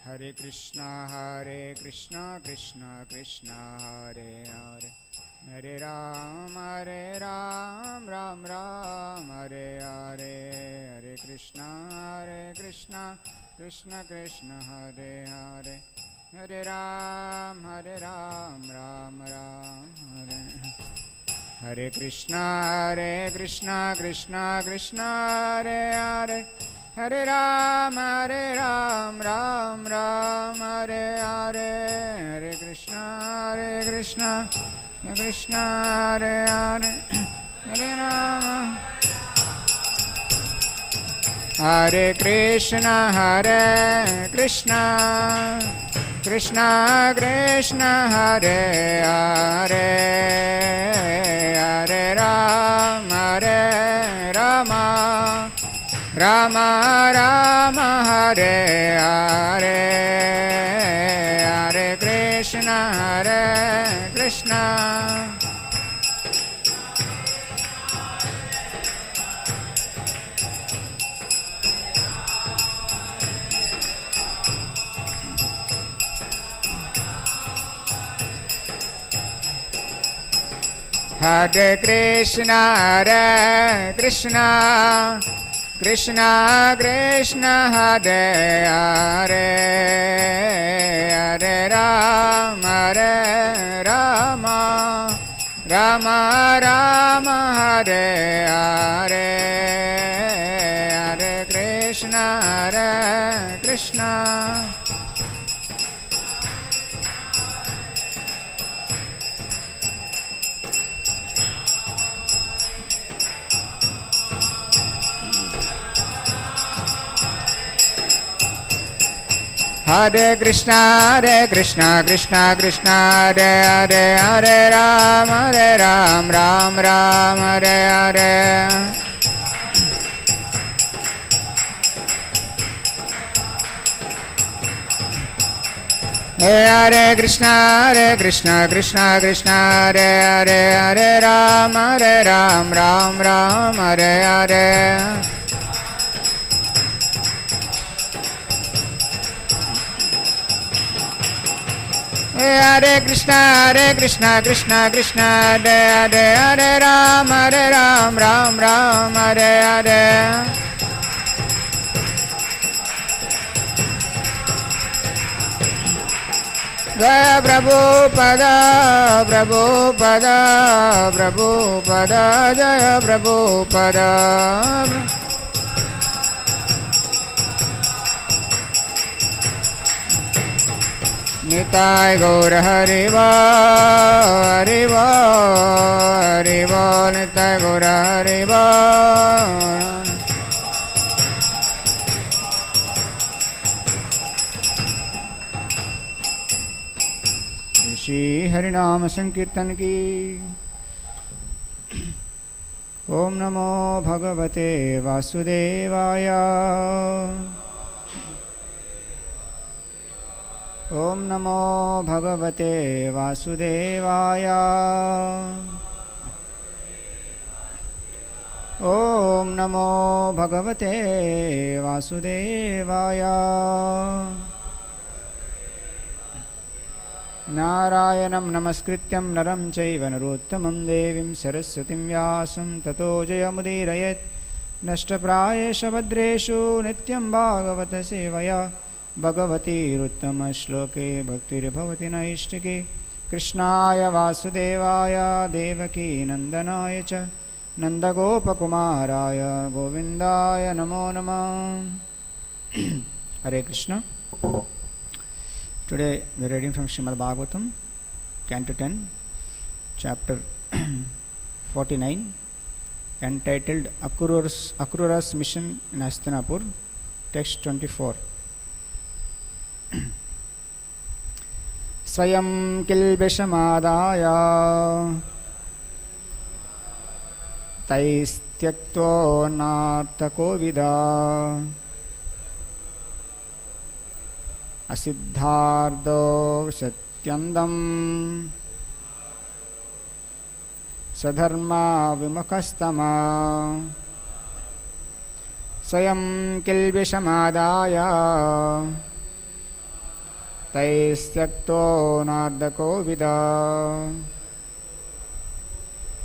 Hare Krishna Krishna Krishna Hare Hare Hare Ram Ram Ram Hare Hare Hare Krishna Krishna Krishna Hare Hare Hare Ram Ram Ram Hare Hare Krishna Krishna Krishna Hare Hare Hare Ram Ram Ram Hare Hare Hare Krishna Krishna Hare Hare Hare Ram Hare Krishna Krishna Krishna Hare Hare Hare Ram Rama Rama Hare Hare Hare Krishna Hare Krishna Krishna Krishna Hare Hare Hare Rama Rama Hare Hare Hare Krishna Hare Krishna Krishna Krishna Hare Hare Hare Ram Ram Hare Hare Hare Krishna Krishna Hare Hare Hare Ram Ram Hare Hare Hare Krishna Krishna Hare Hare Hare Ram Ram Hare Hare Jaya Prabhupada Jaya Prabhupada Nitai Gour Hariva Nitai Gour Hariva Shri Harinam Sankirtan ki Om Namo Bhagavate Vasudevaya Om Namo Bhagavate Vasudevaya Om Namo Bhagavate Vasudevaya Narayanam Namaskrityam Naram Chaiva Narottamam Devim Saraswatim Vyasam Tato Jayamudirayet Nashtaprayesha Bhadreshu Nityam Bhagavata Sevaya Bhagavati Ruttama Shloke Bhaktir Bhavati Naishtike Krishnaya Vasudevaya Devaki Nandanaya Cha Nandagopakumaraya Govindaya Namo Namah Hare Krishna. Today we are reading from Srimad Bhagvatam, Canto 10, Chapter 49, entitled Akrura's Mission in Hastinapur, Text 24. Swayam kilbishamadaya taistyakto nartako vida asiddhardo satyandam sadharma vimukhastama swayam kilbishamadaya तैस्त्यक्तो नार्दकोविदा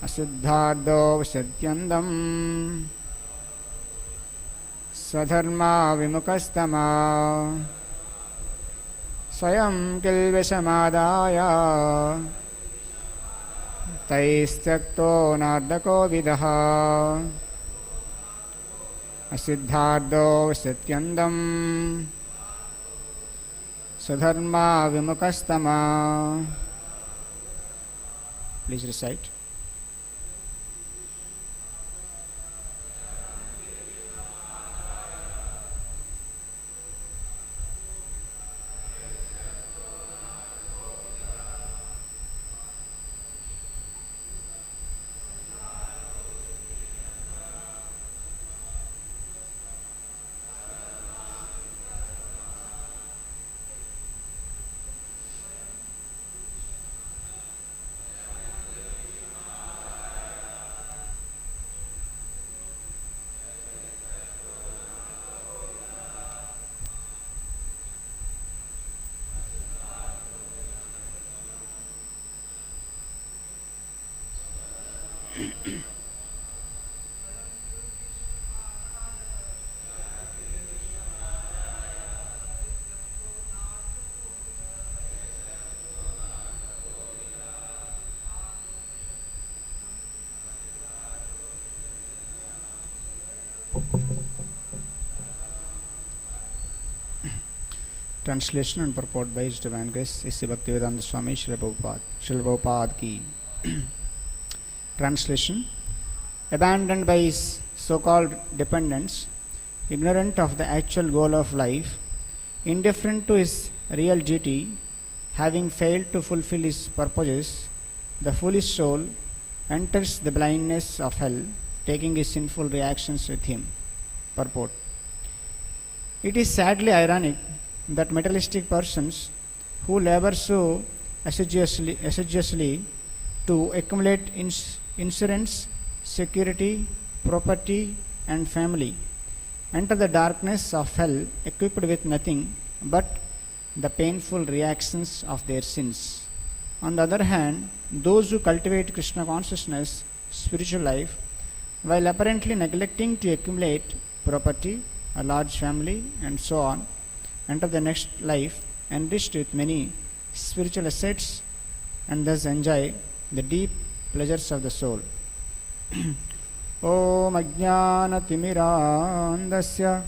अशुद्धार्दो सत्यन्दम् swadharma विमुखस्तमा स्वयं किल्बिषमादाय तैस्त्यक्तो नार्दकोविदः असिद्धार्दो सत्यन्दम् swadharma विमुखस्तमा. Please recite. Translation and purport by His Divine Grace Sri Bhaktivedanta Swami Srila Prabhupada Ki. Translation. Abandoned by his so-called dependents, ignorant of the actual goal of life, indifferent to his real duty, having failed to fulfill his purposes, the foolish soul enters the blindness of hell, taking his sinful reactions with him. Purport. It is sadly ironic that materialistic persons who labor so assiduously to accumulate insurance, security, property and family enter the darkness of hell equipped with nothing but the painful reactions of their sins. On the other hand, those who cultivate Krishna consciousness, spiritual life, while apparently neglecting to accumulate property, a large family and so on, enter the next life enriched with many spiritual assets and thus enjoy the deep pleasures of the soul. Om Ajnanatimirandasya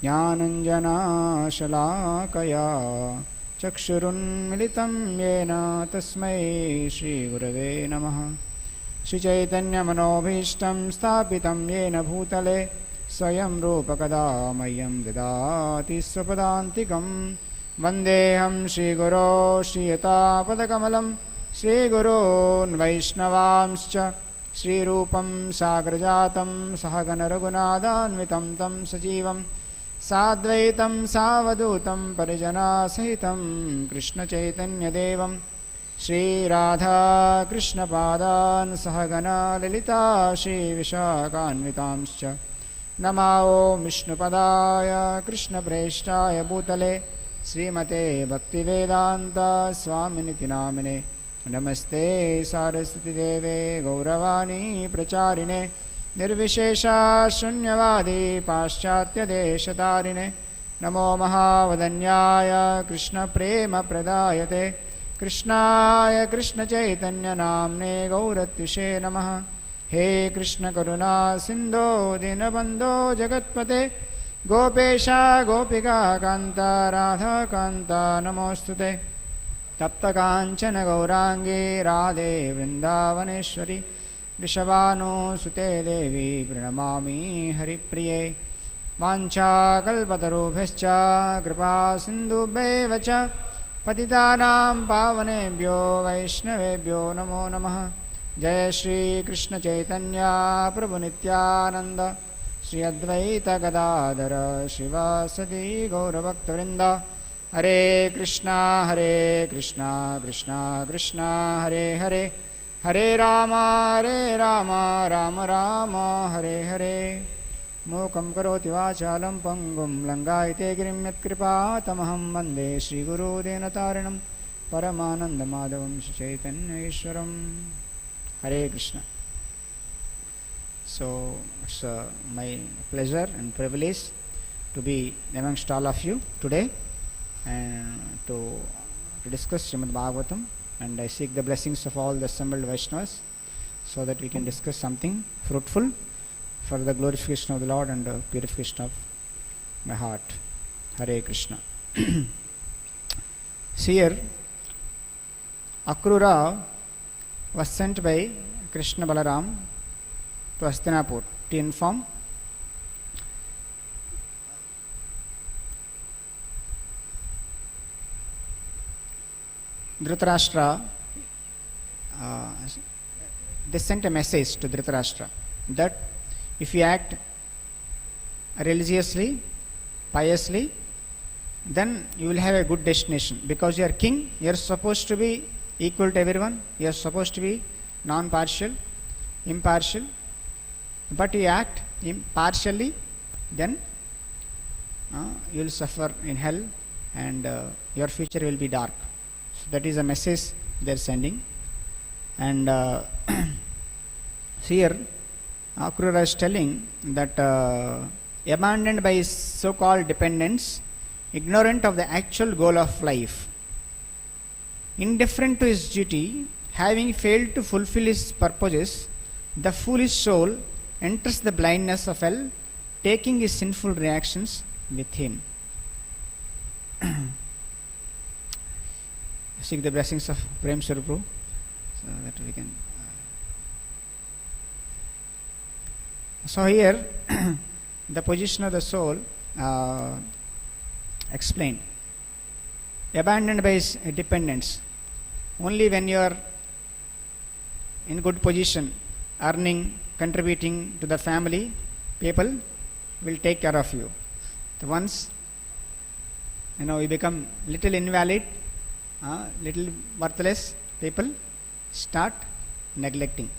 Jnananjanashalakaya Chakshurunmilitam Yena Tasmai Shri Gurave Namaha. Shri Chaitanya Manobhishtam Sthapitam Yena Bhutale Swayam Rupa Kada Mayam Dadati Swapadantikam Vandeham Shri Guru Shri Yata Padakamalam Shri Gurun Vaishnavamscha Shri Rupam Sagrajatam Sahagana Raghunadanvitam Tam Sajivam Sadvaitam Savadutam Parijana Sahitam Krishna Chaitanya Devam Shri Radha Krishna Padan Sahagana Lilita Shri Vishakhanvitamscha Namao Vishnupadaya Krishna Preshtaya Bhutale Srimate Bhaktivedanta Swaminiti Namine Namaste Saraswati Deve Gauravani Pracharine Nirvishesha Shunyavadi Paschatya Deshatarine Namo Mahavadanyaya Krishna Prema Pradayate Krishnaya Krishna Chaitanya Namne Gauratyushe Namaha. He Krishna Karuna Sindho Dinabandho Jagatpate Gopesha Gopika Kanta Radha Kanta Namostute Tapta Kanchana Gaurangi Radhe Vrindavaneshwari Vishavanu Sute Devi Pranamami Haripriye Vancha Kalpatarubhascha Kripa Sindhubhevacha Patitanam Pavanebhyo Vaishnavebhyo Namo Namaha. Jai Shri Krishna Chaitanya Prabhu Nityananda Shri Advaita Gadadhara Shivasadi Gaura Bhakta Vrinda. Hare Krishna Krishna Krishna Hare Hare Hare Rama Rama Rama Hare Hare. मूकं करोति वाचालं पङ्गुं लङ्घयते गिरिं यत्कृपातमहं वन्दे श्रीगुरुदीनतारिणं परमानन्दमाधवं श्रीचैतन्येश्वरं. Hare Krishna. So it's my pleasure and privilege to be amongst all of you today and to discuss Srimad Bhagvatam, and I seek the blessings of all the assembled Vaishnavas so that we can discuss something fruitful for the glorification of the Lord and the purification of my heart. Hare Krishna. So here Akrura was sent by Krishna Balaram to Hastinapur to inform Dhritarashtra. They sent a message to Dhritarashtra that if you act religiously, piously, then you will have a good destination. Because you are king, you are supposed to be equal to everyone, you are supposed to be non-partial, impartial. But you act impartially, then you will suffer in hell and your future will be dark. So that is a message they are sending. And here Akrura is telling that abandoned by his so-called dependents, ignorant of the actual goal of life, indifferent to his duty, having failed to fulfill his purposes, the foolish soul enters the blindness of hell, taking his sinful reactions with him. Seek the blessings of Prem Swarup so that we can. So here the position of the soul explained. Abandoned by his dependents. Only when you are in good position, earning, contributing to the family, people will take care of you. So once you become little invalid, little worthless, people start neglecting.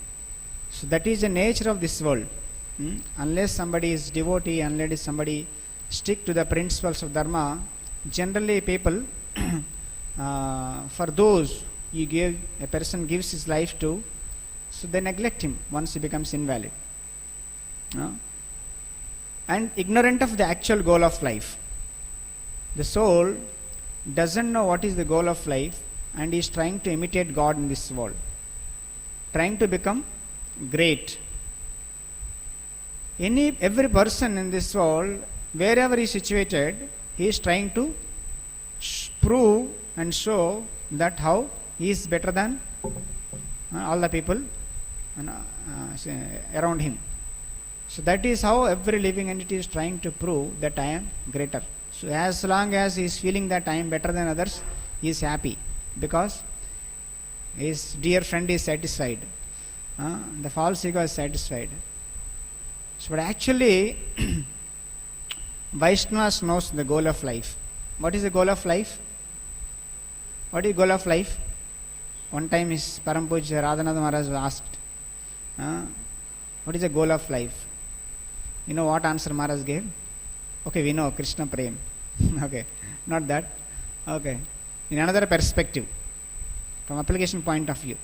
So that is the nature of this world. Unless somebody is devotee, unless somebody stick to the principles of dharma, generally people for those a person gives his life to, so they neglect him once he becomes invalid. And ignorant of the actual goal of life. The soul doesn't know what is the goal of life and is trying to imitate God in this world, trying to become great. Every person in this world, wherever he is situated, he is trying to prove and show that how he is better than all the people around him. So that is how every living entity is trying to prove that I am greater. So as long as he is feeling that I am better than others, he is happy because his dear friend is satisfied. The false ego is satisfied. So but actually Vaishnavas knows the goal of life. What is the goal of life? What is the goal of life? One time his Param Pujya Radhanatha Maharaj was asked, what is the goal of life? You know what answer Maharaj gave? Okay, we know Krishna Prem. Okay, not that. Okay, in another perspective, from application point of view,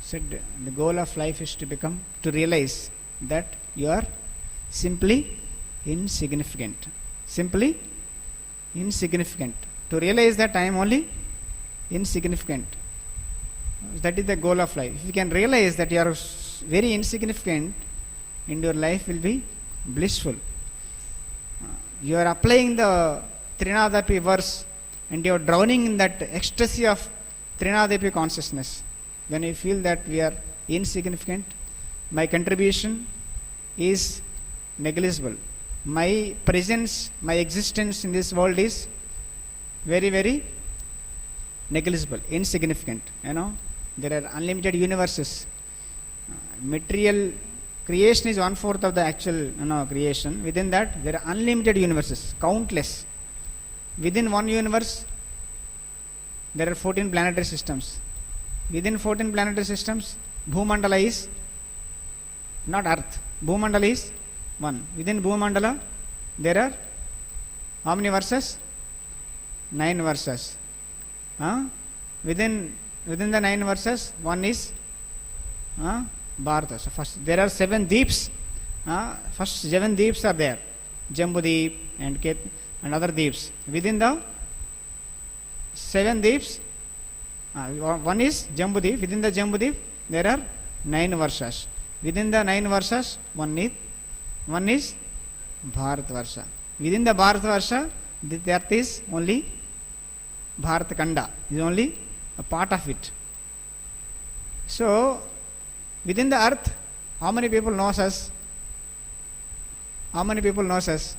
said the goal of life is to realize that you are simply insignificant. Simply insignificant. To realize that I am only insignificant. That is the goal of life. If you can realize that you are very insignificant, and your life will be blissful. You are applying the Trinadapi verse and you are drowning in that ecstasy of Trinadapi consciousness. When you feel that we are insignificant, my contribution is negligible. My presence, my existence in this world is very, very negligible, insignificant. There are unlimited universes. Material creation is 1/4 of the actual creation. Within that, there are unlimited universes, countless. Within one universe, there are 14 planetary systems. Within 14 planetary systems, Bhumandala is not Earth. Bhumandala is 1. Within Bhumandala, there are how many verses? 9 verses. Within the 9 verses, one is Bharata. So first, there are 7 deeps. First 7 deeps are there. Jambudeep and other deeps. Within the 7 deeps, one is Jambudeep. Within the Jambudeep, there are 9 verses. Within the 9 verses, one is Bharat Varsha. Within the Bharat Varsha, the earth is only Bharat Kanda, is only a part of it. So, within the earth, how many people knows us? How many people knows us?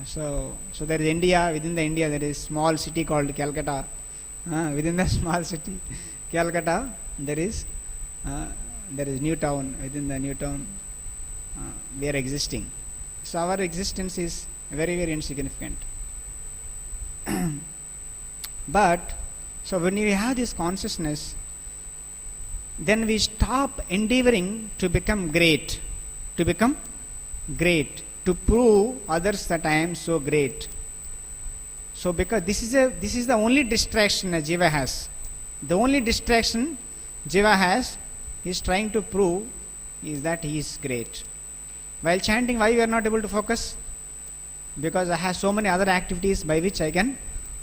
So there is India. Within the India, there is small city called Kolkata. Within the small city, Kolkata, there is Newtown. Within the Newtown, we are existing. So our existence is very, very insignificant. But so when we have this consciousness, then we stop endeavoring to become great, to prove others that I am so great. So because this is the only distraction a jiva has. The only distraction jiva has is trying to prove is that he is great. While chanting, why we are not able to focus? Because I have so many other activities by which I can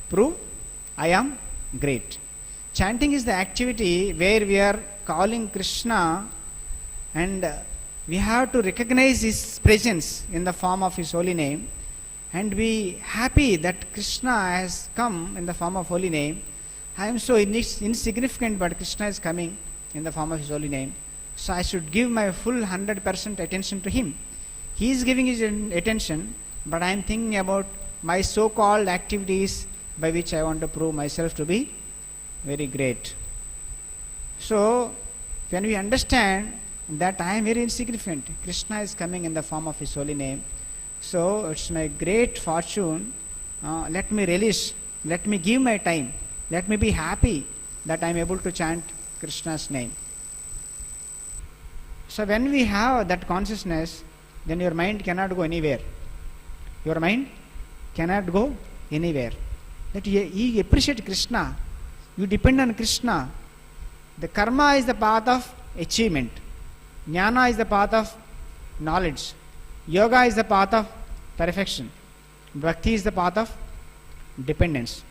prove I am great. Chanting is the activity where we are calling Krishna, and we have to recognize his presence in the form of his holy name and be happy that Krishna has come in the form of holy name. I am so insignificant, but Krishna is coming in the form of his holy name. So I should give my full 100% attention to him. He is giving his attention, but I am thinking about my so-called activities by which I want to prove myself to be very great. So when we understand that I am very insignificant, Krishna is coming in the form of his holy name, so it's my great fortune, let me relish, let me give my time, let me be happy that I am able to chant Krishna's name. So when we have that consciousness, then your mind cannot go anywhere. Your mind cannot go anywhere. That you appreciate Krishna, you depend on Krishna. The karma is the path of achievement. Jnana is the path of knowledge. Yoga is the path of perfection. Bhakti is the path of dependence.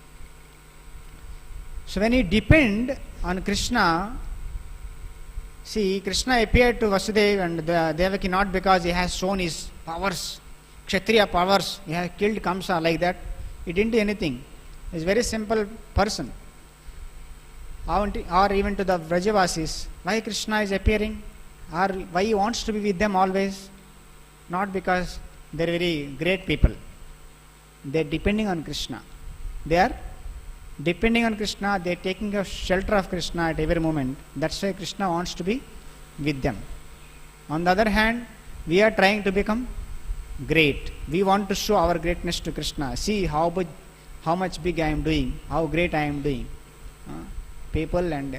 So when you depend on Krishna, see, Krishna appeared to Vasudeva and Devaki not because he has shown his powers, Kshatriya powers, he has killed Kamsa like that. He didn't do anything. He is a very simple person. Or even to the Vrajavasis, why Krishna is appearing? Or why he wants to be with them always? Not because they are very great people. They are depending on Krishna. They are depending on Krishna, they are taking a shelter of Krishna at every moment. That's why Krishna wants to be with them. On the other hand, we are trying to become great. We want to show our greatness to Krishna. See how much big I am doing, how great I am doing. People and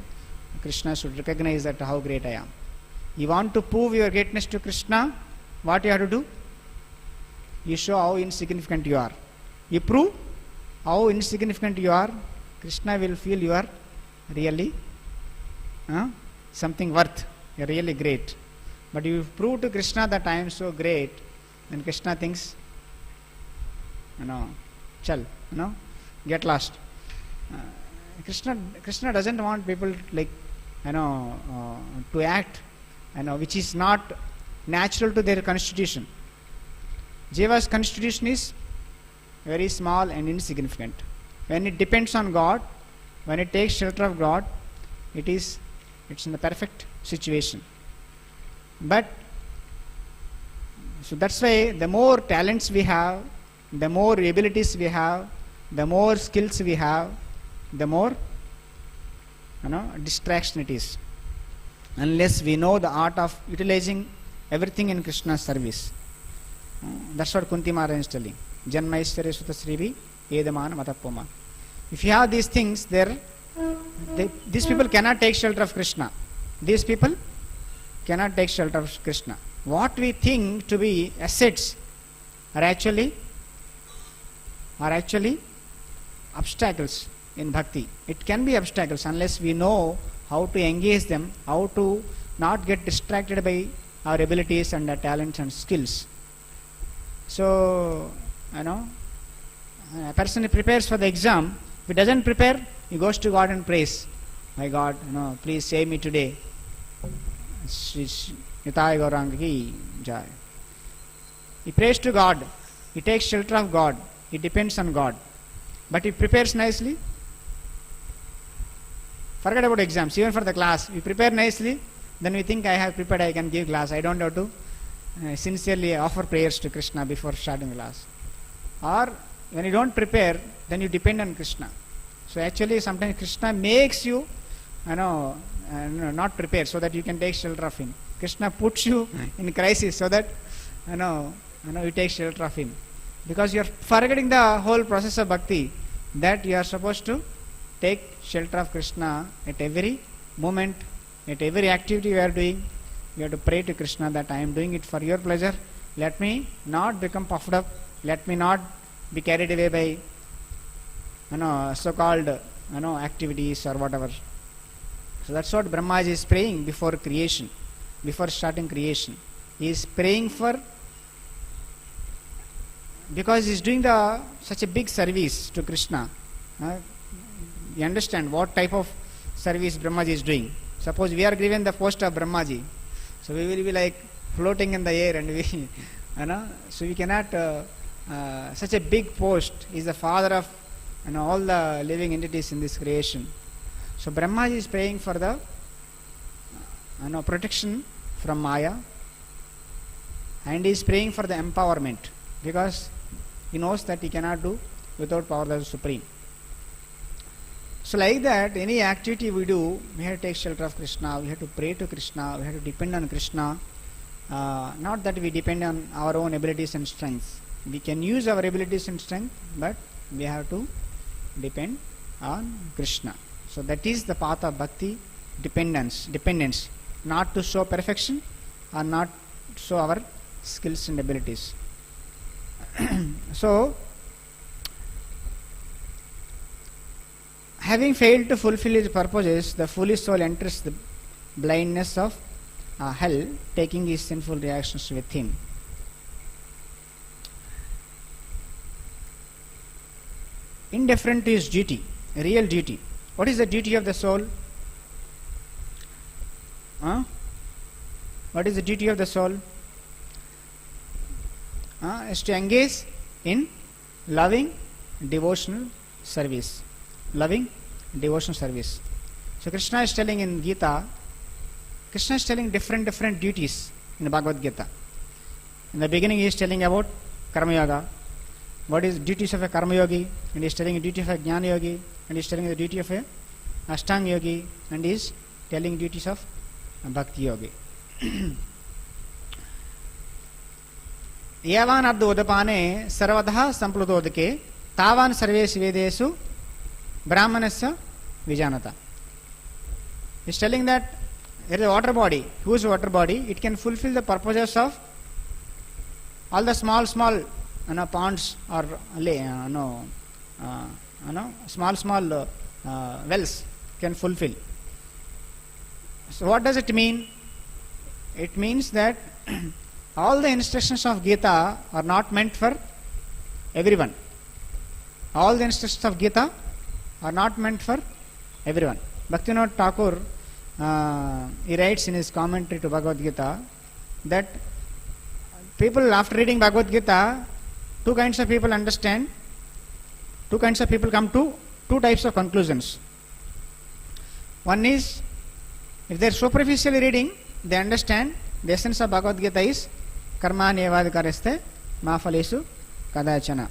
Krishna should recognize that how great I am. You want to prove your greatness to Krishna, what you have to do? You show how insignificant you are. You prove how insignificant you are, Krishna will feel you are really something worth, you are really great. But you prove to Krishna that I am so great, then Krishna thinks, chal, get lost. Krishna doesn't want people like, to act, which is not natural to their constitution. Jiva's constitution is very small and insignificant. When it depends on God, when it takes shelter of God, it's in the perfect situation. But so that's why the more talents we have, the more abilities we have, the more skills we have, the more distraction it is. Unless we know the art of utilizing everything in Krishna's service. That's what Kunti Maharaj is telling. Janma Ishware Sutasrivi Edamana Matapoma. If you have these things there, these people cannot take shelter of Krishna. These people cannot take shelter of Krishna. What we think to be assets are actually obstacles in bhakti. It can be obstacles unless we know how to engage them, how to not get distracted by our abilities and our talents and skills. So, a person prepares for the exam. If he doesn't prepare, he goes to God and prays. My God, please save me today. 𝐂𝐻𝐌𝐌𝐔𝐍. He prays to God. He takes shelter of God. He depends on God. But he prepares nicely. Forget about exams. Even for the class, we prepare nicely. Then we think I have prepared, I can give class. I don't have to sincerely offer prayers to Krishna before starting class. Or when you don't prepare, then you depend on Krishna. So actually sometimes Krishna makes you, not prepare so that you can take shelter of him. Krishna puts you in crisis so that you take shelter of him. Because you are forgetting the whole process of bhakti, that you are supposed to take shelter of Krishna at every moment, at every activity you are doing. You have to pray to Krishna that I am doing it for your pleasure. Let me not become puffed up. Let me not be carried away by so-called activities or whatever. So that's what Brahmaji is praying before creation, before starting creation. He is praying for, because he is doing such a big service to Krishna. You understand what type of service Brahmaji is doing. Suppose we are given the post of Brahmaji, so we will be like floating in the air, and we, so we cannot. Such a big post. He is the father of all the living entities in this creation. So Brahmaji is praying for the protection from Maya, and he is praying for the empowerment, because he knows that he cannot do without power of the Supreme. So like that, any activity we do, we have to take shelter of Krishna, we have to pray to Krishna, we have to depend on Krishna. Not that we depend on our own abilities and strengths. We can use our abilities and strength, but we have to depend on Krishna. So that is the path of bhakti, dependence, not to show perfection or not show our skills and abilities. So, having failed to fulfill his purposes, the foolish soul enters the blindness of hell, taking his sinful reactions with him. Indifferent to his duty, real duty. What is the duty of the soul? What is the duty of the soul? Is to engage in loving devotional service. Loving devotional service. So Krishna is telling in Gita, Krishna is telling different duties in the Bhagavad Gita. In the beginning he is telling about Karma Yoga. What is duties of a Karma Yogi? And he is telling the duty of a Jnana Yogi. And he is telling the duty of a Ashtanga Yogi. And he is telling duties of a Bhakti Yogi. Yavan abdu udapane sarvadha samplutodake tavan sarvesu vedesu brahmanasya vijanata. He is telling that there is a water body. Whose water body? It can fulfill the purposes of all the small ponds or small wells can fulfill. So what does it mean? It means that all the instructions of Gita are not meant for everyone. All the instructions of Gita are not meant for everyone. Bhaktivinoda Thakur, he writes in his commentary to Bhagavad Gita that people, after reading Bhagavad Gita, two kinds of people understand, two kinds of people come to two types of conclusions. One is, if they are superficially reading, they understand the essence of Bhagavad Gita is karma nevadhikaraste ma phalesu kadachana.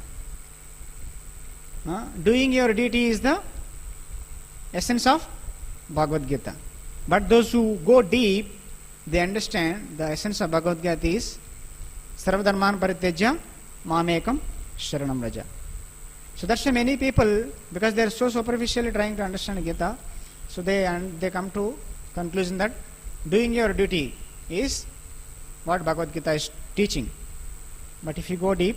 Doing your duty is the essence of Bhagavad Gita. But those who go deep, they understand the essence of Bhagavad Gita is sarvadharman parityajya mamekam sharanam vraja. So that's why many people, because they are so superficially trying to understand Gita, so they come to conclusion that doing your duty is what Bhagavad Gita is teaching. But if you go deep,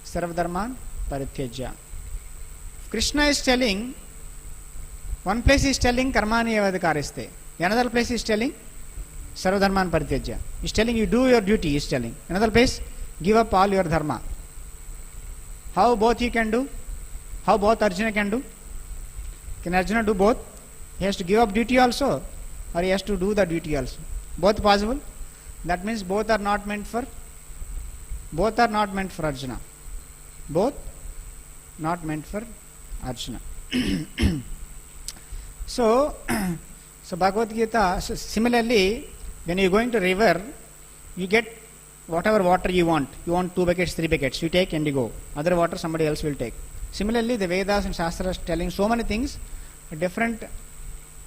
sarvadharman parityajya. Krishna is telling, one place is telling karmani evadhikariste, another place is telling sarvadharman parityajya. He is telling you do your duty, he is telling. Another place, give up all your dharma. How both you can do? How both Arjuna can do? Can Arjuna do both? He has to give up duty also, or he has to do the duty also. Both possible? That means both are not meant for Arjuna. Both not meant for Arjuna. So Bhagavad Gita, similarly, when you are going to river, you get whatever water you want. You want 2 buckets, 3 buckets. You take and you go. Other water somebody else will take. Similarly, the Vedas and Shastras telling so many things. Different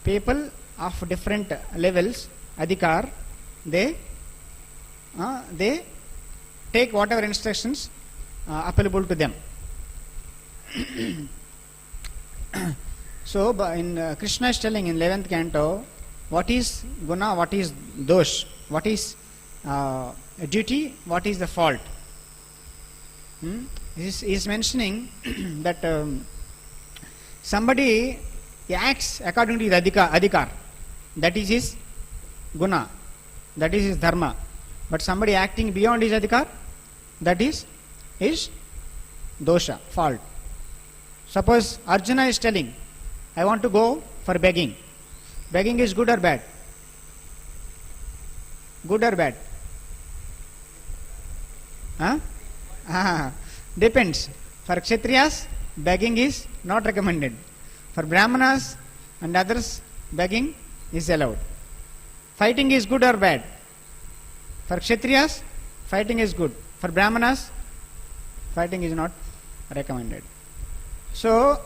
people of different levels, adhikar, they take whatever instructions applicable to them. So in Krishna is telling in 11th canto what is guna, what is dosh, what is duty, what is the fault. He is mentioning that somebody acts according to his adhikar, that is his guna, that is his dharma. But somebody acting beyond his adhikar, that is his dosha, fault. Suppose Arjuna is telling, I want to go for begging. Begging is good or bad? Good or bad? Depends. For Kshatriyas, begging is not recommended. For Brahmanas and others, begging is allowed. Fighting is good or bad? For Kshatriyas, fighting is good. For Brahmanas, fighting is not recommended. So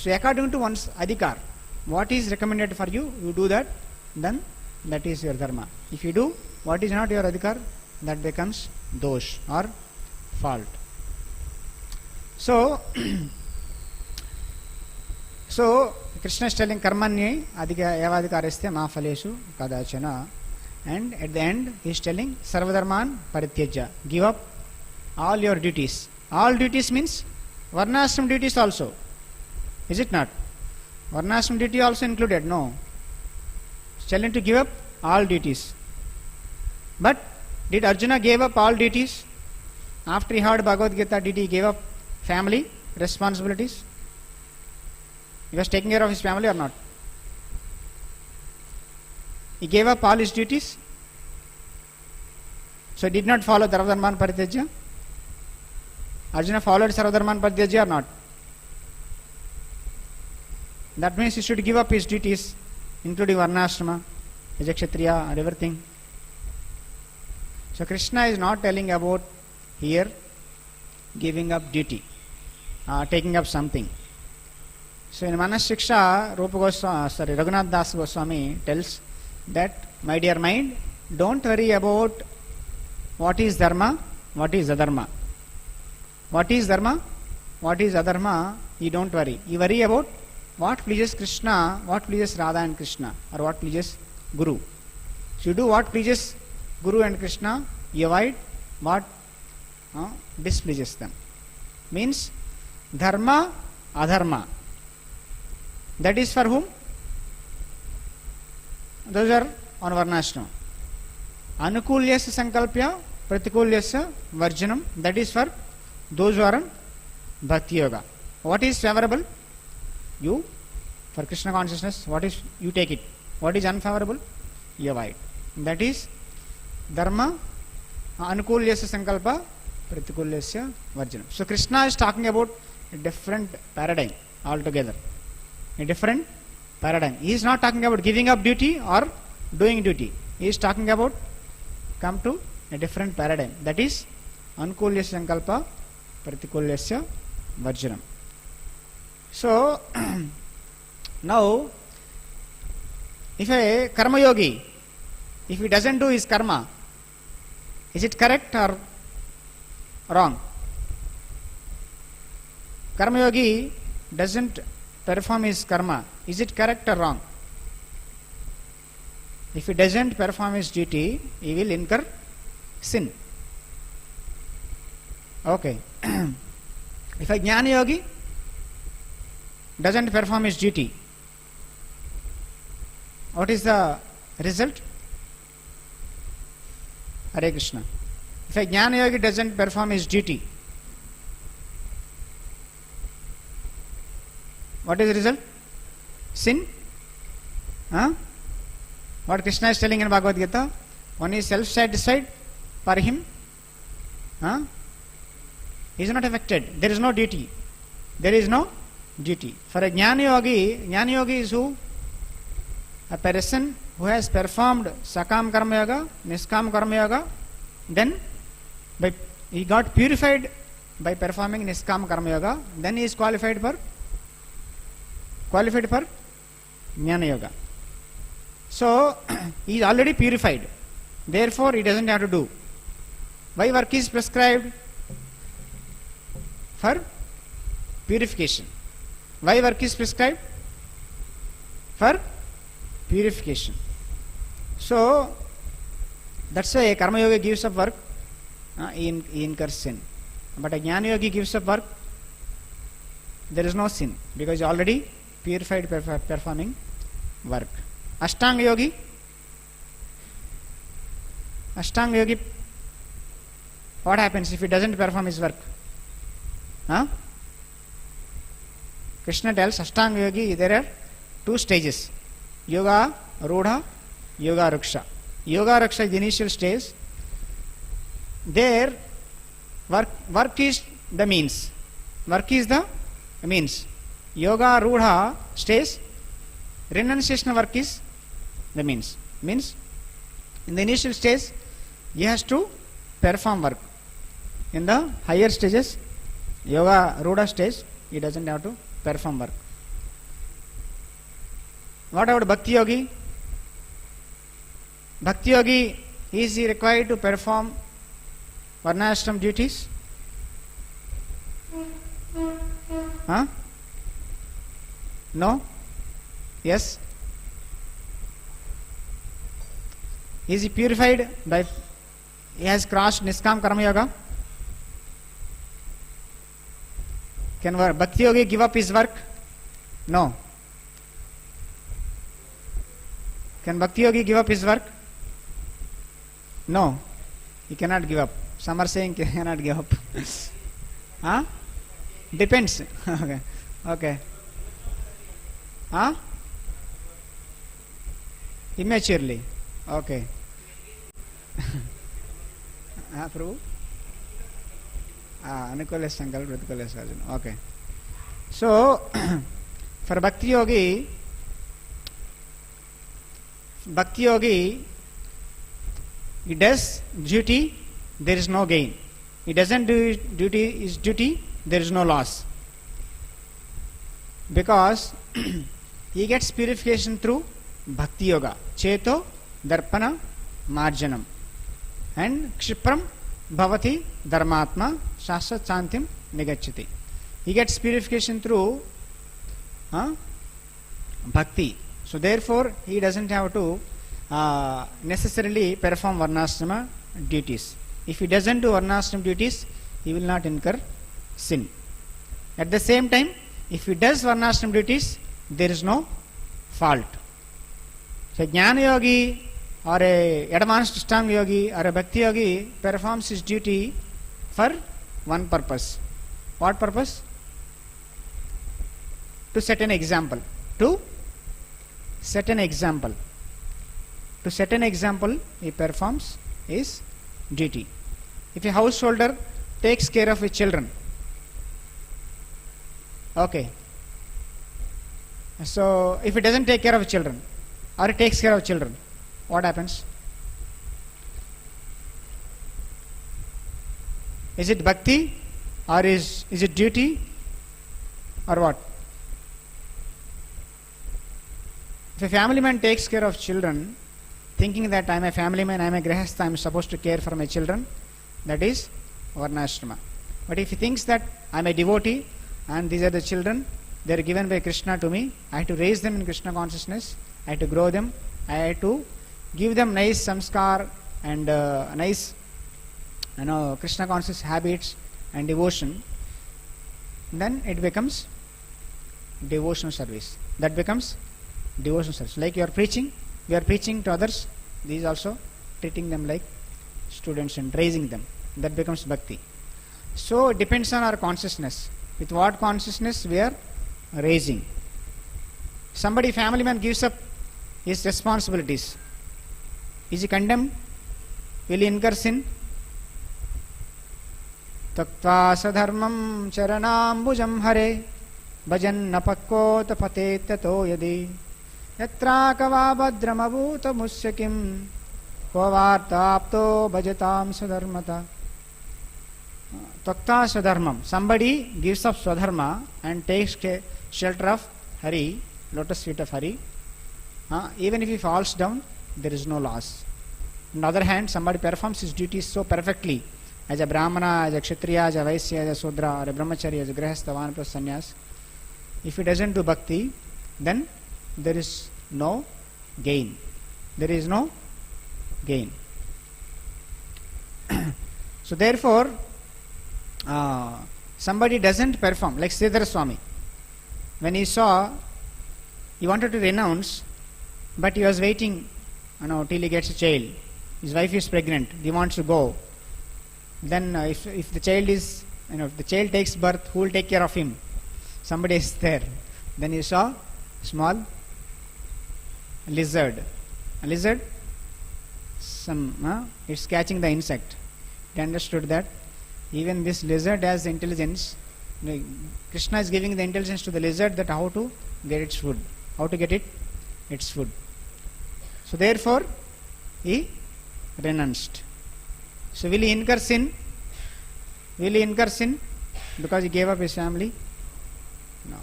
according to one's adhikar, what is recommended for you, you do that, then that is your dharma. If you do what is not your adhikar, that becomes dosh or fault. So Krishna is telling karmanye evadhikariste ma phaleshu kadachana, and at the end he is telling sarvadharman parityajya, give up all your duties. All duties means varnashram duties also, is it not? Varnashram duty also included? No. He is telling to give up all duties. But did Arjuna give up all duties? After he heard Bhagavad Gita, did he give up family responsibilities? He was taking care of his family or not? He gave up all his duties. So he did not follow Sarvadharman Parityajya. Arjuna followed Sarvadharman Parityajya or not? That means he should give up his duties, including Varnashrama, as a Kshatriya, and everything. So Krishna is not telling about here giving up duty, taking up something. So in Manas Shiksha, Raghunath Das Goswami tells that, my dear mind, don't worry about what is dharma, what is adharma. What is dharma, what is adharma, you don't worry. You worry about what pleases Krishna, what pleases Radha and Krishna, or what pleases Guru. So you do what pleases Guru and Krishna, you avoid what displeases them. Means dharma, adharma. That is for whom? Those are on Varnashrama. Anukulyasya sankalpya, pratikulyasya varjanam. That is for those who are on Bhakti Yoga. What is favorable? You, for Krishna consciousness, what is, you take it. What is unfavorable? You avoid. That is dharma, anukulyasya sankalpa, pratikulyasya varjanam. So Krishna is talking about a different paradigm altogether. A different paradigm. He is not talking about giving up duty or doing duty. He is talking about come to a different paradigm. That is anukulyasya sankalpa, pratikulyasya varjanam. So now, if a karma yogi, if he doesn't do his karma, is it correct or wrong? Karma yogi doesn't perform his karma, is it correct or wrong? If he doesn't perform his duty, he will incur sin. Okay. If a Jnana Yogi doesn't perform his duty, what is the result? Hare Krishna. If a Jnana Yogi doesn't perform his duty, what is the result? Sin? Huh? What Krishna is telling in Bhagavad Gita? One is self-satisfied for him. Huh? He is not affected. There is no duty. There is no duty. For a Jnana Yogi is who? A person who has performed Sakam Karma Yoga, Niskam Karma Yoga, then he got purified by performing Niskam Karma Yoga, then he is qualified for Jnana Yoga. So, he is already purified. Therefore, he doesn't have to do. Why work is prescribed? For purification. Why work is prescribed? For purification. So, that's why a Karma Yogi gives up work, he incurs sin. But a Jnana Yogi gives up work, there is no sin, because he already purified performing work. Ashtanga Yogi, what happens if he doesn't perform his work? Huh? Krishna tells Ashtanga Yogi there are two stages: Yoga Rudha, Yoga Ruksha. Yoga Ruksha is the initial stage. There, work is the means. Work is the means. Yoga Rudha stage, renunciation work is the means. Means, in the initial stage, he has to perform work. In the higher stages, Yoga Rudha stage, he doesn't have to perform work. What about Bhakti Yogi? Bhakti Yogi, is he required to perform Varnashram duties? Huh? No? Yes? Is he purified by, he has crossed Niskam Karma Yoga? Can Bhakti Yogi give up his work? No. Can Bhakti Yogi give up his work? No. He cannot give up. Some are saying he cannot give up. Huh? Depends. Okay. Okay. Huh? Immaturely. Okay. Prabhu? Anukulas Sankalp, Pratikulas Arjuna. Okay. So, for Bhakti Yogi, he does duty, there is no gain. He doesn't do his duty, there is no loss. Because he gets purification through Bhakti Yoga. Cheto, Darpana, Marjanam. And Kshipram, Bhavati, Dharmatma, Shashat Chantim, Nigachati. He gets purification through Bhakti. So therefore, he doesn't have to necessarily perform Varnashrama duties. If he doesn't do Varnashrama duties, he will not incur sin. At the same time, if he does Varnashrama duties, there is no fault. So Jnana Yogi or a advanced Ashtanga Yogi or a Bhakti Yogi performs his duty for one purpose. What purpose? To set an example. To set an example. To set an example, he performs his duty. If a householder takes care of his children, okay. So, if he doesn't take care of children, or he takes care of children, what happens? Is it bhakti, or is it duty, or what? If a family man takes care of children, thinking that I am a family man, I am a grihastha, I am supposed to care for my children, that is varnashrama. But if he thinks that I am a devotee and these are the children, they are given by Krishna to me, I have to raise them in Krishna consciousness, I have to grow them, I have to give them nice samskar and nice Krishna conscious habits and devotion, then it becomes devotional service. That becomes devotional service. Like you are preaching, we are preaching to others, these also treating them like students and raising them. That becomes bhakti. So it depends on our consciousness. With what consciousness we are raising. Somebody, family man, gives up his responsibilities. Is he condemned? Will he incur sin? Taktva sadharmam charanambujam hare bhajan napakko tapate tato yadi yatra kava bhadram abhuta musyakim kovartapto bhajatam sadharmata. Takta swadharmam. Somebody gives up swadharma and takes shelter of Hari, lotus feet of Hari. Even if he falls down, there is no loss. On the other hand, somebody performs his duties so perfectly, as a Brahmana, as a Kshatriya, as a Vaisya, as a Sudra, or a Brahmachari, as a Grihastha, Vanaprastha, Sannyas. If he doesn't do bhakti, then there is no gain. There is no gain. So therefore, somebody doesn't perform, like Sridhara Swami. When he saw, he wanted to renounce, but he was waiting, till he gets a child. His wife is pregnant. He wants to go. Then, if the child is, if the child takes birth, who will take care of him? Somebody is there. Then he saw small lizard. A lizard, it's catching the insect. He understood that even this lizard has intelligence. Krishna is giving the intelligence to the lizard that how to get its food. How to get its food. So therefore, he renounced. So will he incur sin? Will he incur sin because he gave up his family? No.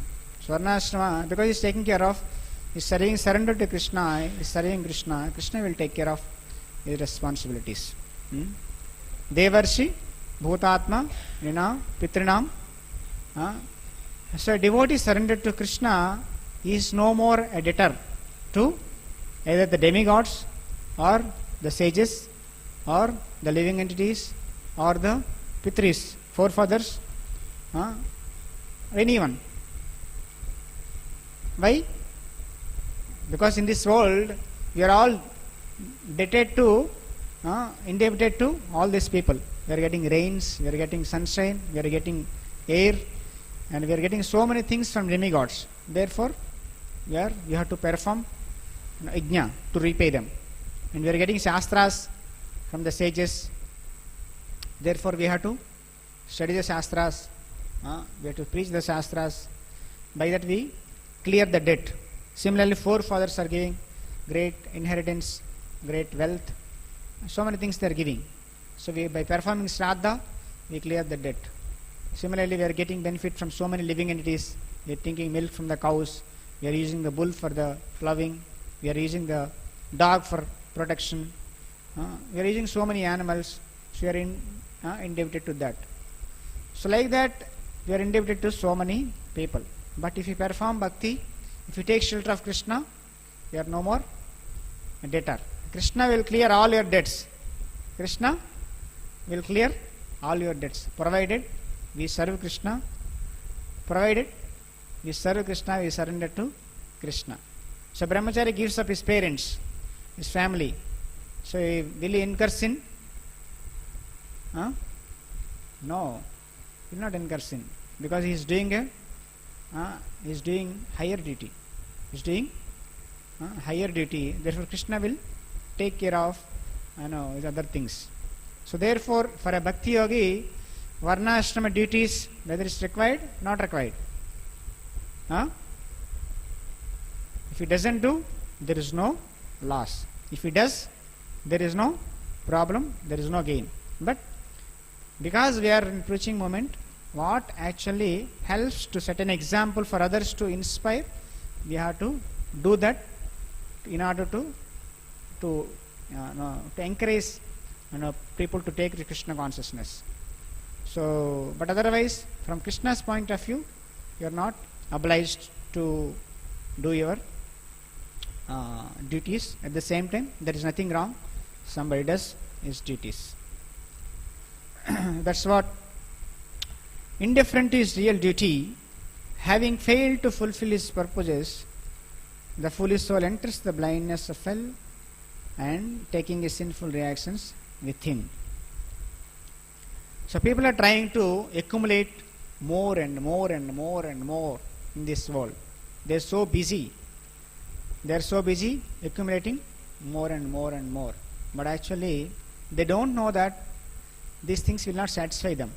Swarnashrama, because he is taking care of, he is surrendered to Krishna, he is serving Krishna. Krishna will take care of his responsibilities. Devarshi, Bhutatma, Pitrinam. So a devotee surrendered to Krishna is no more a debtor to either the demigods or the sages or the living entities or the Pitris, forefathers, anyone. Why? Because in this world we are all indebted to all these people. We are getting rains, we are getting sunshine, we are getting air, and we are getting so many things from demigods. Therefore, we have to perform yajna to repay them. And we are getting shastras from the sages. Therefore, we have to study the shastras. We have to preach the shastras. By that we clear the debt. Similarly, forefathers are giving great inheritance, great wealth. So many things they are giving. So by performing Shraddha, we clear the debt. Similarly, we are getting benefit from so many living entities. We are taking milk from the cows. We are using the bull for the ploughing. We are using the dog for protection. We are using so many animals. So we are indebted to that. So like that, we are indebted to so many people. But if you perform bhakti, if you take shelter of Krishna, you are no more a debtor. Krishna will clear all your debts. Krishna will clear all your debts, provided we serve Krishna. Provided we serve Krishna, we surrender to Krishna. So Brahmachari gives up his parents, his family. So will he incur sin? No, he will not incur sin, because he is doing higher duty. He is doing higher duty. Therefore, Krishna will take care of his other things. So therefore, for a bhakti yogi, varna ashrama duties, whether it's required, not required. If he doesn't do, there is no loss. If he does, there is no problem, there is no gain. But because we are in preaching moment, what actually helps to set an example for others to inspire, we have to do that in order to encourage people to take the Krishna consciousness. So, but otherwise, from Krishna's point of view, you are not obliged to do your duties. At the same time, there is nothing wrong. Somebody does his duties. That's what. Indifferent to his real duty, having failed to fulfill his purposes, the foolish soul enters the blindness of hell and taking his sinful reactions with him. So people are trying to accumulate more and more and more and more in this world. They are so busy. They are so busy accumulating more and more and more. But actually, they don't know that these things will not satisfy them.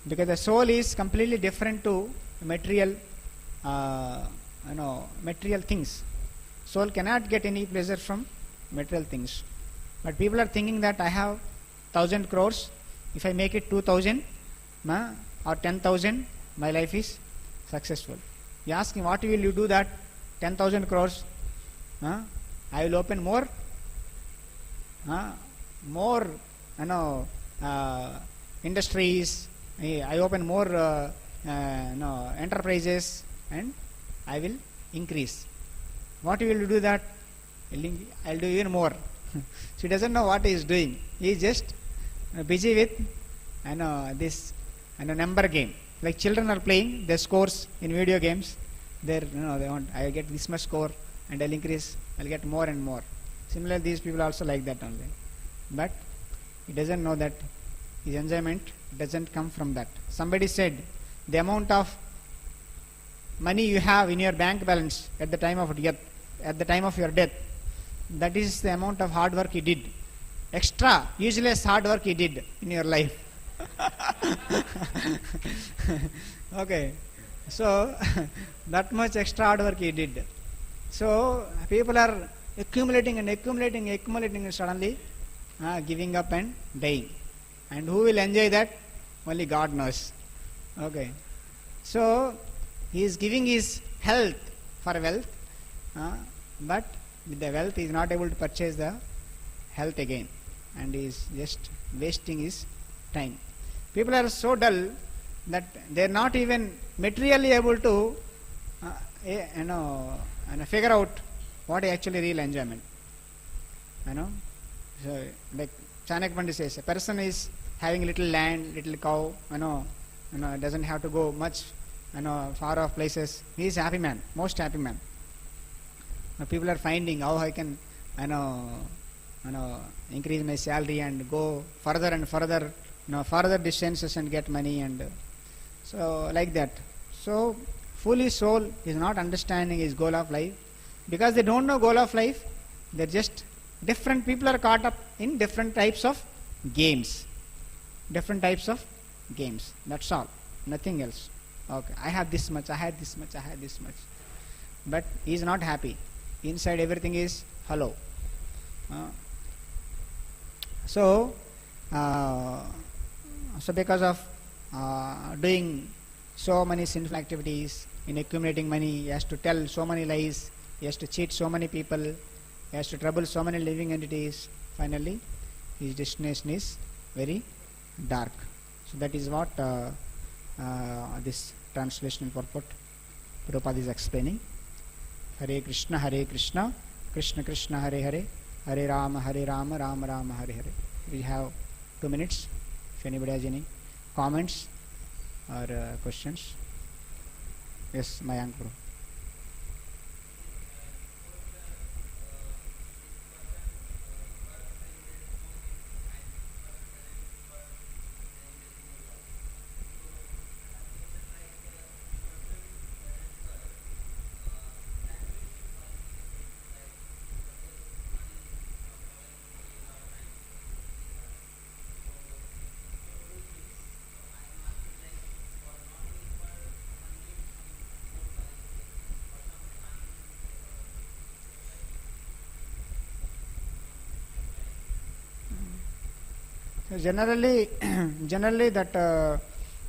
Because the soul is completely different to material, material things. Soul cannot get any pleasure from material things. But people are thinking that I have 1,000 crores. If I make it 2,000 or 10,000, my life is successful. You ask him, what will you do that 10,000 crores? I will open more, industries. I open more enterprises and I will increase. What will you do that? I will do even more. So he doesn't know what he is doing. He is just busy with this number game. Like children are playing their scores in video games. They want, I get this much score and I'll increase, I'll get more and more. Similarly, these people also like that only. But he doesn't know that his enjoyment doesn't come from that. Somebody said the amount of money you have in your bank balance at the time of death, your death, that is the amount of hard work you did. Extra, useless hard work you did in your life. Okay, so that much extra hard work you did. So people are accumulating and suddenly giving up and dying. And who will enjoy that? Only God knows. Okay. So he is giving his health for wealth, but with the wealth he is not able to purchase the health again, and he is just wasting his time. People are so dull that they are not even materially able to figure out what is actually real enjoyment. So like Chanak Pandit says, a person is having little land, little cow, doesn't have to go much, far off places. He is happy man, most happy man. Now people are finding how I can, increase my salary and go further and further, further distances and get money, and so like that. So foolish soul is not understanding his goal of life, because they don't know goal of life. They're just different people are caught up in different types of games. That's all. Nothing else. Okay, I have this much, I had this much. But he is not happy. Inside everything is hollow. So because of doing so many sinful activities, in accumulating money, he has to tell so many lies, he has to cheat so many people, he has to trouble so many living entities. Finally, his destination is very dark. So that is what this translational purport Prabhupada is explaining. Hare Krishna, Krishna Krishna, Hare Hare, Hare Rama, Rama Rama, Hare Hare. We have 2 minutes. If anybody has any comments or questions. Yes, Mayank Prabhu. Generally that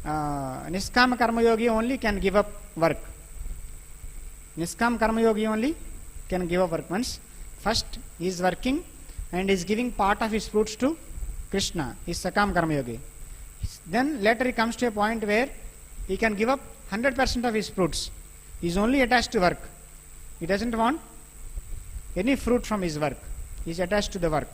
Niskama Karma Yogi only can give up work. Niskama Karma Yogi only can give up work. Once first he is working and is giving part of his fruits to Krishna, he is Sakam Karma Yogi. Then later he comes to a point where he can give up 100% of his fruits. He is only attached to work. He doesn't want any fruit from his work. He is attached to the work.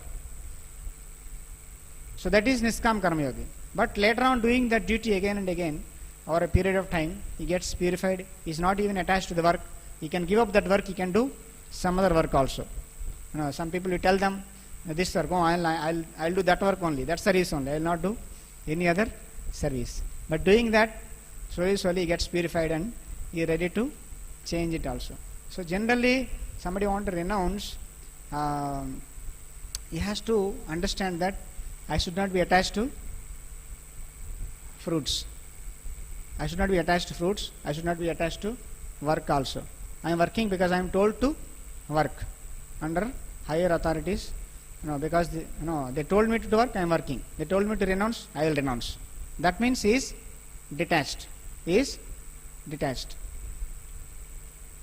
So that is Niskam Karma Yogi. But later on, doing that duty again and again, over a period of time, he gets purified. He is not even attached to the work. He can give up that work. He can do some other work also. Some people, you tell them this work, I'll do that work only. That service only. I will not do any other service. But doing that, slowly he gets purified and he is ready to change it also. So generally, somebody want to renounce, he has to understand that I should not be attached to fruits. I should not be attached to fruits. I should not be attached to work also. I am working because I am told to work under higher authorities. Because they told me to work, I am working. They told me to renounce, I will renounce. That means he is detached. He is detached.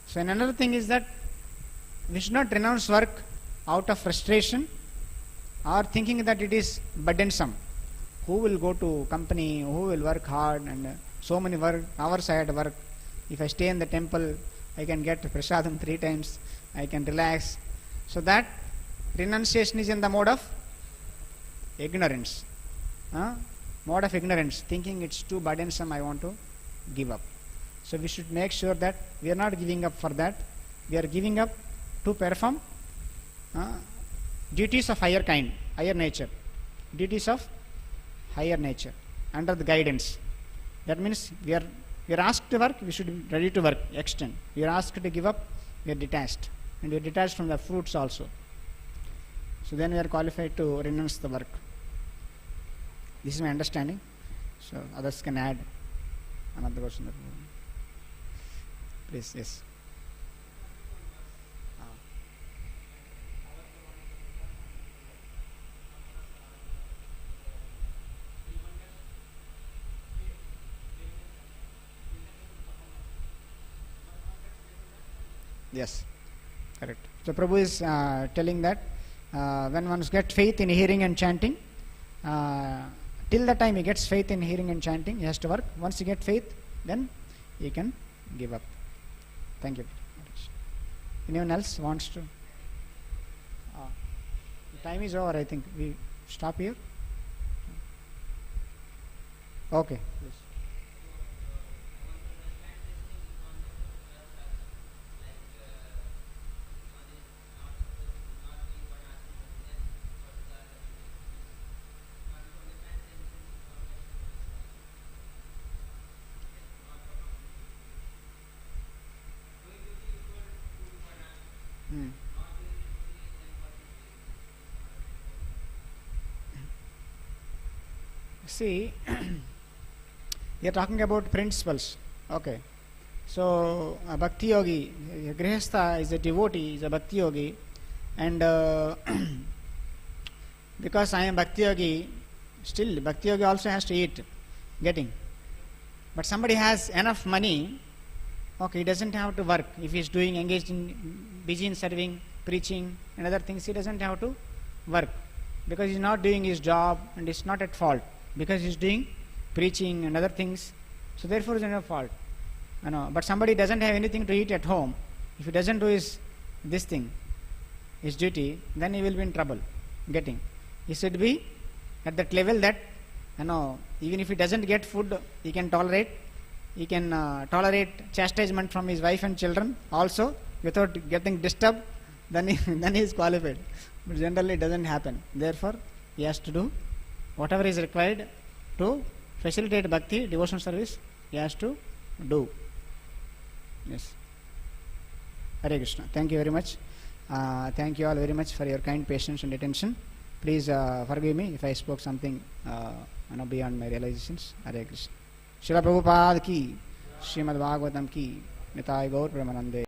So another thing is that we should not renounce work out of frustration or thinking that it is burdensome. Who will go to company, who will work hard and so many hours I had to work. If I stay in the temple, I can get prasadam 3 times, I can relax. So that renunciation is in the mode of ignorance. Mode of ignorance, thinking it's too burdensome, I want to give up. So we should make sure that we are not giving up for that. We are giving up to perform duties of higher kind, higher nature. Duties of higher nature under the guidance. That means we are asked to work, we should be ready to work, extend. We are asked to give up, we are detached. And we are detached from the fruits also. So then we are qualified to renounce the work. This is my understanding. So others can add another question. Please, yes. Yes, correct. So Prabhu is telling that when one gets faith in hearing and chanting, till the time he gets faith in hearing and chanting, he has to work. Once he gets faith, then he can give up. Thank you. Anyone else wants to? The time is over, I think. We stop here? Okay. Yes. See, we are talking about principles. Okay. So, a bhakti yogi, a grihastha is a devotee, is a bhakti yogi, and because I am bhakti yogi, still bhakti yogi also has to eat, getting. But somebody has enough money, okay, he doesn't have to work. If he is engaged in, busy in serving, preaching, and other things, he doesn't have to work because he is not doing his job and is not at fault because he is doing preaching and other things. So therefore, he is not at fault. But somebody doesn't have anything to eat at home. If he doesn't do his duty, then he will be in trouble. Getting, he should be at that level that even if he doesn't get food, he can tolerate. He can tolerate chastisement from his wife and children also without getting disturbed. Then he is qualified. But generally, it doesn't happen. Therefore, he has to do whatever is required to facilitate bhakti, devotional service. He has to do. Yes. Hare Krishna. Thank you very much. Thank you all very much for your kind patience and attention. Please forgive me if I spoke something beyond my realizations. Hare Krishna. Srila Prabhupada ki, Srimad Bhagvatam ki, Nitai Gour Premanande.